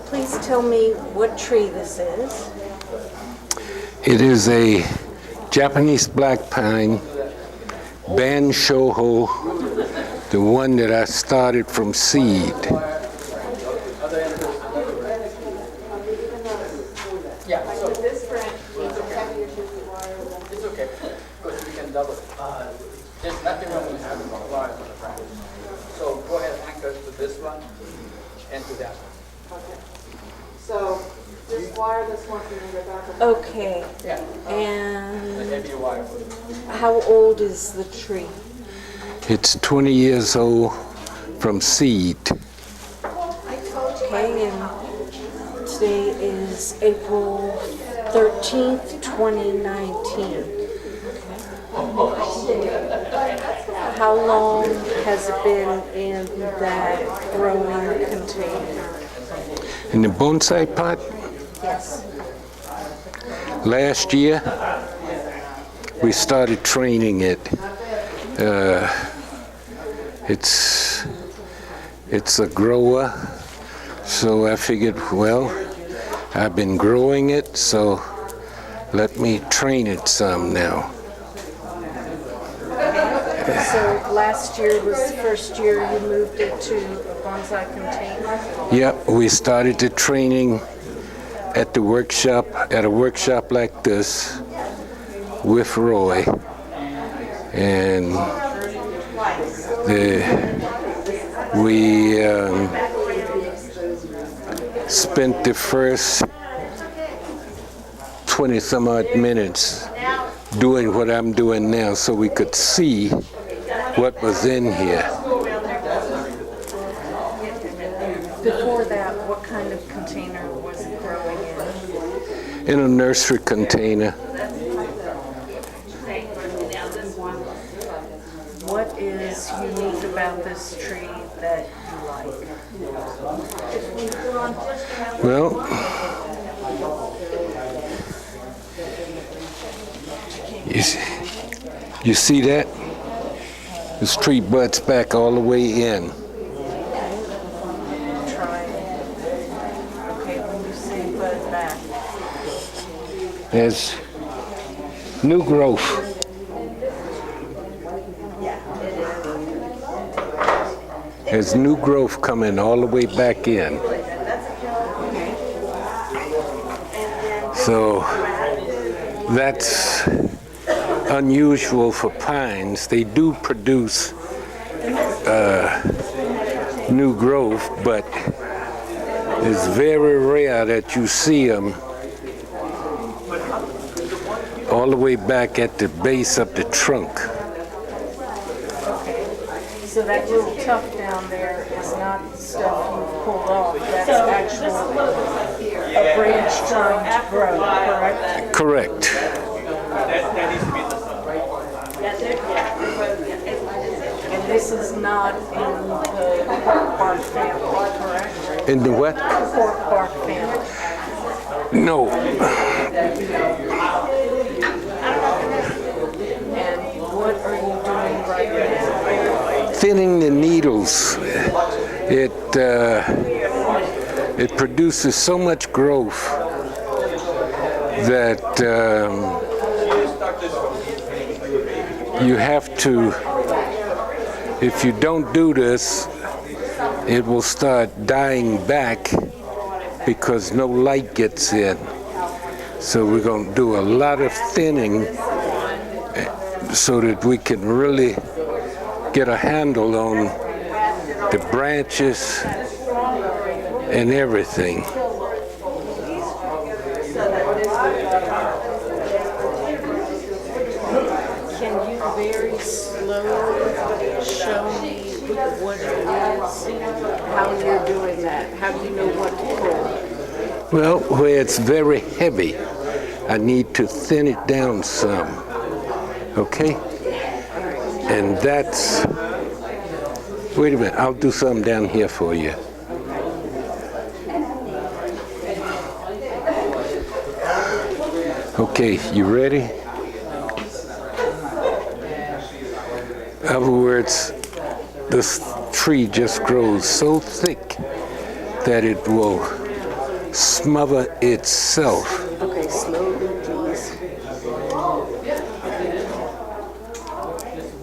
Please tell me what tree this is. It is a Japanese black pine, Ban Shoho, the one that I started from seed. Yeah, so this branch is okay. It's okay, because we can double it. There's nothing wrong with having a wire on the branch. So go ahead and anchor to this one and to that one. Okay. So just wire this one from the back of Okay. Yeah. The And heavier wire for it. how old is the tree? It's 20 years old from seed. Okay, and today is April 13th, 2019. How long has it been in that growing container? In the bonsai pot, Yes. last year, we started training it. It's a grower, so I figured, well, I've been growing it, so let me train it some now. So last year was the first year you moved it to a bonsai container? Yep, we started the training at the workshop, at a workshop like this with Roy. And we spent the first 20 some odd minutes doing what I'm doing now so we could see what was in here. Before that, what kind of container was it growing in? In a nursery container. What is unique about this tree that you like? Well, you see that? This tree butts back all the way in. Try it. Okay, when you say bud back. There's new growth. There's new growth coming all the way back in. So that's unusual for pines. They do produce new growth, but it's very rare that you see them all the way back at the base of the trunk. So that little tuft down there is not stuff you've pulled off. That's actually a branch trying to grow, correct? Correct. And this is not in the cork bark family, correct? In the what? Cork bark family. No. And what are you doing right now? Thinning the needles. It produces so much growth that you have to, if you don't do this, it will start dying back because no light gets in. So we're going to do a lot of thinning so that we can really get a handle on the branches and everything. Can you very slowly show me what it is, how you're doing that? How do you know what to pull? Well, where it's very heavy, I need to thin it down some, okay? And that's, wait a minute, I'll do something down here for you. Okay, you ready? In other words, this tree just grows so thick that it will smother itself. Okay, slowly, please.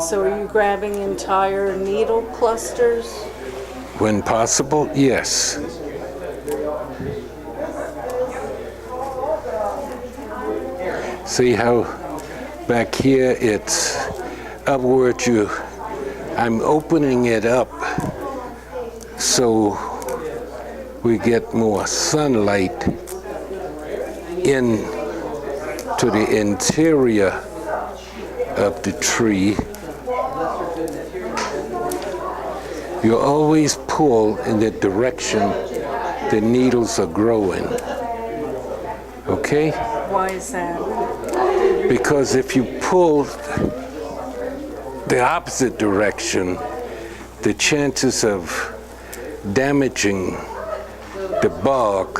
So are you grabbing entire needle clusters? When possible, yes. See how back here it's upward I'm opening it up so we get more sunlight into the interior of the tree. You always pull in the direction the needles are growing. Okay? Why is that? Because if you pull the opposite direction, the chances of damaging the bark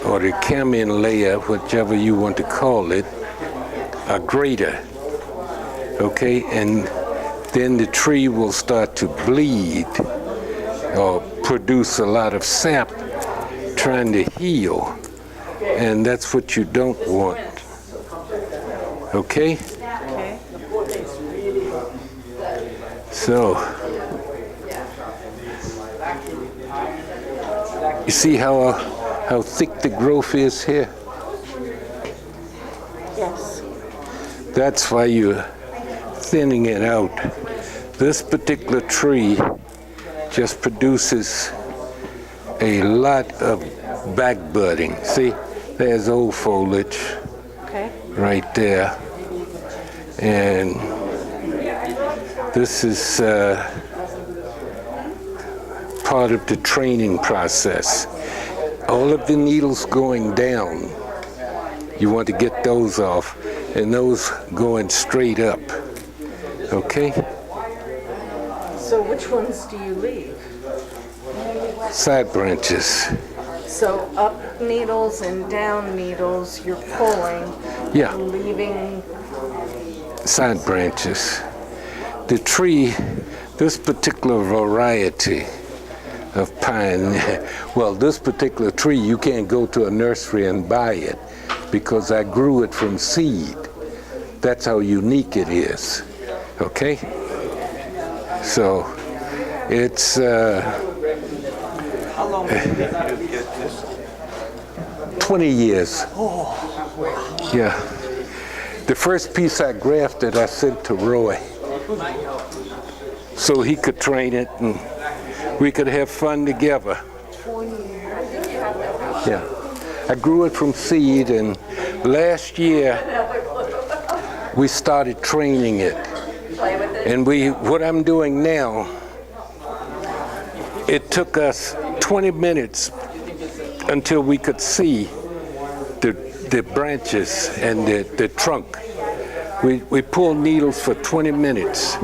or the carmine layer, whichever you want to call it, are greater. Okay? And then the tree will start to bleed or produce a lot of sap trying to heal. And that's what you don't want. Okay? Okay. So, you see how thick the growth is here? Yes. That's why you're thinning it out. This particular tree just produces a lot of back budding. See, there's old foliage Okay. right there. And this is part of the training process. All of the needles going down, you want to get those off, and those going straight up. Okay? So which ones do you leave? Side branches. So up needles and down needles, you're pulling, Yeah, leaving. side branches. The tree, this particular variety of pine, well, this particular tree, you can't go to a nursery and buy it because I grew it from seed. That's how unique it is. Okay? So, it's How long did you get this? 20 years. Yeah. The first piece I grafted, I sent to Roy so he could train it and we could have fun together. Yeah. I grew it from seed, and last year we started training it. And what I'm doing now, it took us 20 minutes until we could see the branches and the trunk. We pulled needles for 20 minutes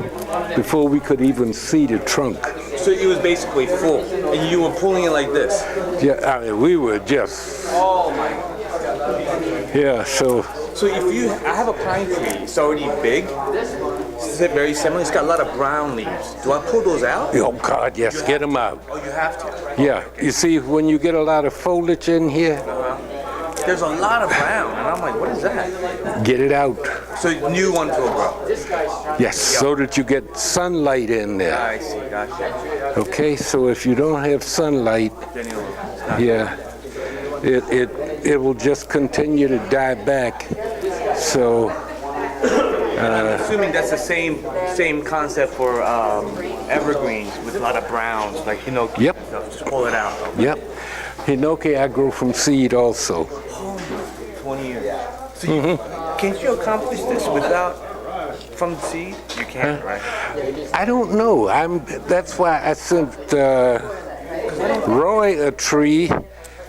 before we could even see the trunk. So it was basically full, and you were pulling it like this. Yeah, I mean, we were just, Oh my! yeah, so, So I have a pine tree. It's already big. It's very similar. It's got a lot of brown leaves. Do I pull those out? oh God, yes, get them out. Oh, you have to. Yeah, you see, when you get a lot of foliage in here, There's a lot of brown, and I'm like, what is that? get it out. So new ones will grow. Yes, so that you get sunlight in there. I see. Gotcha. Okay, so if you don't have sunlight, Then it'll. yeah, it will just continue to die back. So, I'm assuming that's the same concept for evergreens with a lot of browns, like hinoki. Yep. And stuff. Just pull it out. yep. Hinoki I grow from seed also. 20 years. So can't you accomplish this from the seed? You can't, right? I don't know. That's why I sent Roy a tree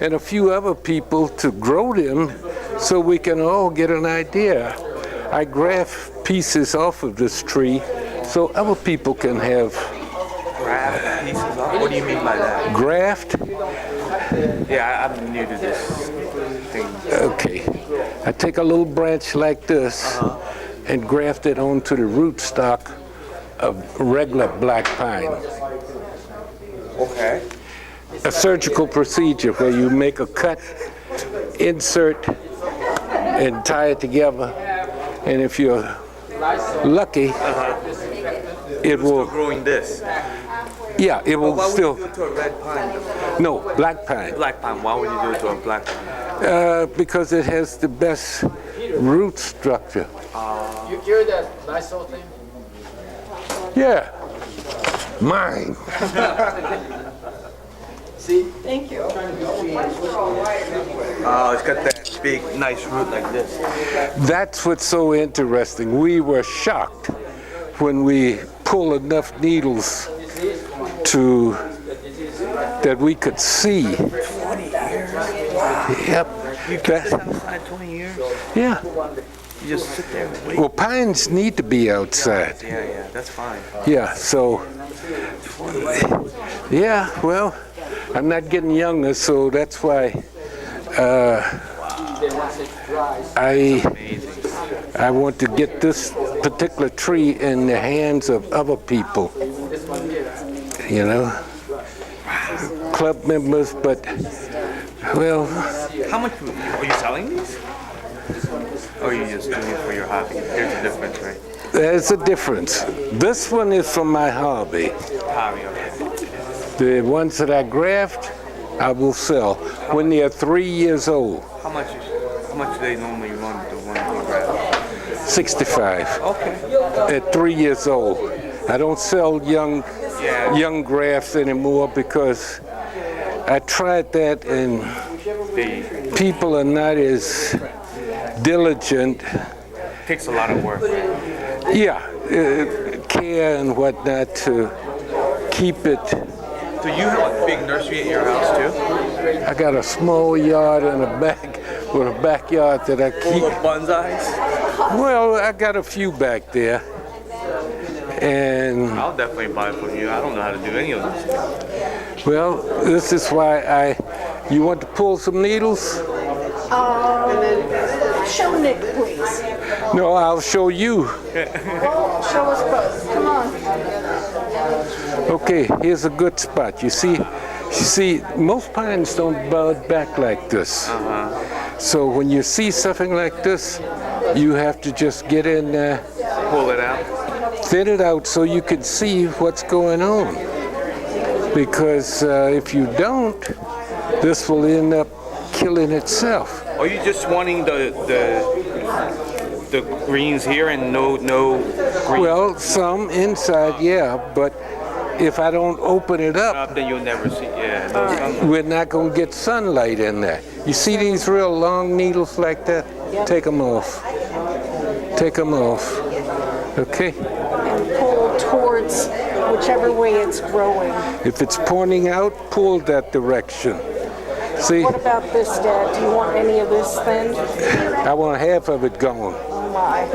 and a few other people to grow them so we can all get an idea. I graft pieces off of this tree so other people can have Graft pieces off? What do you mean by that? graft. Yeah, I'm new to this thing. Okay. I take a little branch like this and graft it onto the rootstock of regular black pine. Okay. a surgical procedure where you make a cut, insert, and tie it together. And if you're lucky, it Still will, growing this. yeah, it will Why would still, you do it to a red pine? no, black pine. Black pine. Why would you do it to a black pine? Because it has the best root structure. You hear that Lysol thing? Yeah, mine. See? Thank you. Oh, it's got that big, nice root like this. That's what's so interesting. We were shocked when we pulled enough needles to that we could see. 20 years? Wow. Yep. You kept this outside 20 years? Yeah. You just sit there and wait. Well, pines need to be outside. Yeah, that's fine. Yeah, so, yeah, well, I'm not getting younger, so that's why I want to get this particular tree in the hands of other people, you know, club members, but, well. How much are you selling these? Or are you just doing it for your hobby? There's a difference, right? There's a difference. This one is for my hobby. Hobby, okay. The ones that I graft, I will sell when they are 3 years old. How much do they normally run the one you grab? 65 Okay. at 3 years old. I don't sell young grafts anymore because I tried that and people are not as diligent. Takes a lot of work. Yeah, care and whatnot to keep it. Do you have a big nursery at your house too? I got a small yard and a backyard that I Full keep. of bonsais? Well, I got a few back there. And I'll definitely buy it from you. I don't know how to do any of this. well, this is why you want to pull some needles? Show Nick, please. No, I'll show you. Show us both. Come on. Okay, here's a good spot. You see, most pines don't bud back like this. So when you see something like this, you have to just get in there, Pull it out. thin it out so you can see what's going on. Because if you don't, this will end up killing itself. Are you just wanting the greens here and no green? Well, some inside, yeah, but if I don't open it up, Then you'll never see. Yeah. No sun. we're not going to get sunlight in there. You see these real long needles like that? Take them off. Take them off. Okay? And pull towards whichever way it's growing. If it's pointing out, pull that direction. See, What about this, Dad? Do you want any of this then? I want half of it gone. Oh my.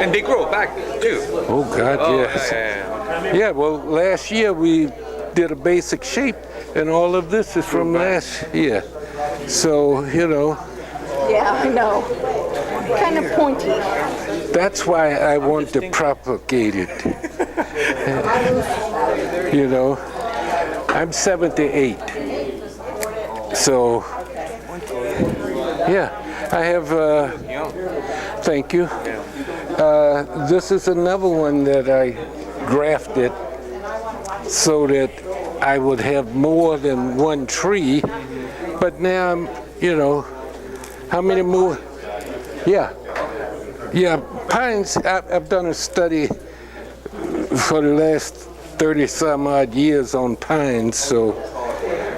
And they grow back too. Oh, God, yes. Yeah. Yeah, well, last year we did a basic shape, and all of this is from last year. So, you know, Yeah, I know. Kind of pointy. that's why I want to propagate it. You know, I'm 78. So, yeah, I have, thank you. This is another one that I grafted so that I would have more than one tree. But now I'm, you know, how many more? Yeah, pines, I've done a study for the last 30 some odd years on pines, so.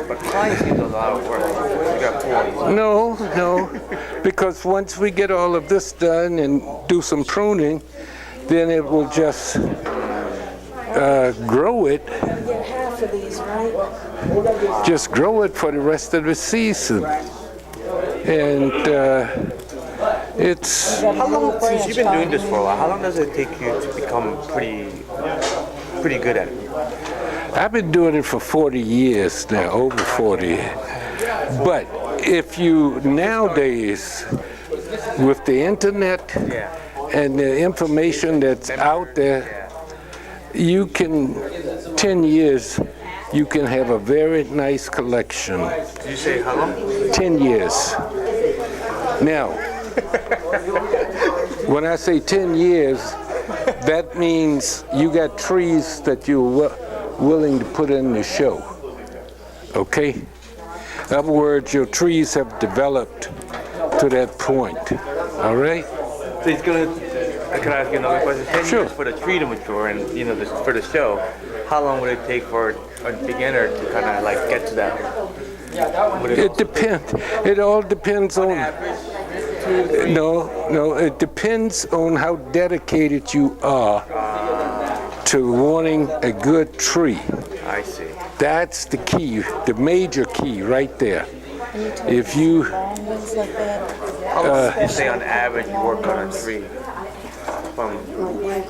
But pine seems a lot of work. You got 40. No, because once we get all of this done and do some pruning, then it will just grow it, Get half of these, right? just grow it for the rest of the season. And it's, How long Since you've been doing this for a while, how long does it take you to become pretty good at it? I've been doing it for 40 years now, over 40. But if you nowadays, with the internet and the information that's out there, you can 10 years you can have a very nice collection. Did you say how long? 10 years. Now, when I say 10 years, that means you got trees that you're willing to put in the show. Okay? In other words, your trees have developed to that point. All right? So it's gonna. Can I ask you another question? 10 Sure. years for the tree to mature, and for the show, how long would it take for a beginner to kind of like get to that? It depends. It all depends on. No. It depends on how dedicated you are to wanting a good tree. I see. That's the key, the major key right there. If you How long would you say on average you work on a tree?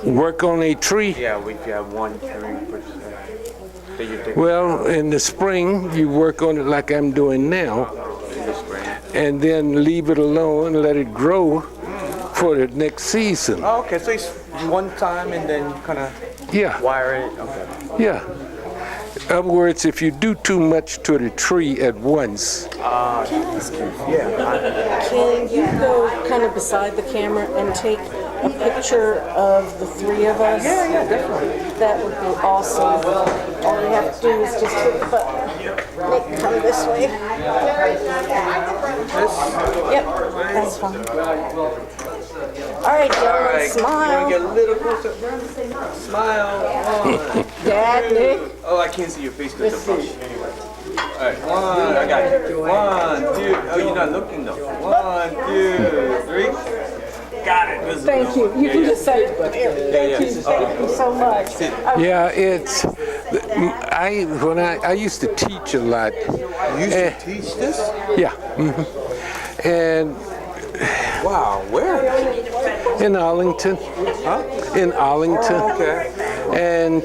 work on a tree, Yeah, if you have one tree per se, that you take well, in the spring, you work on it like I'm doing now, in the spring. and then leave it alone and let it grow for the next season. Oh, okay. So it's one time and then kind of Yeah, wire it. Okay. yeah. In other words, if you do too much to the tree at once, Can you go kind of beside the camera and take a picture of the three of us? Yeah, definitely. That would be awesome. All you have to do is just hit the button. Nick, come this way. Yep, that's fine. All right, gentlemen, smile. Get a little closer. Smile. Dad, Nick. Oh, I can't see your face because of the brush. Anyway. All right, one. I got you. 1, 2. Oh, you're not looking though. 1, 2, 3. Got it. This is Thank the you. one. You can just say it. Thank you so much. yeah, it's. I used to teach a lot. You used to teach this? Yeah, and Wow, where? in Arlington. Huh? In Arlington. Okay. And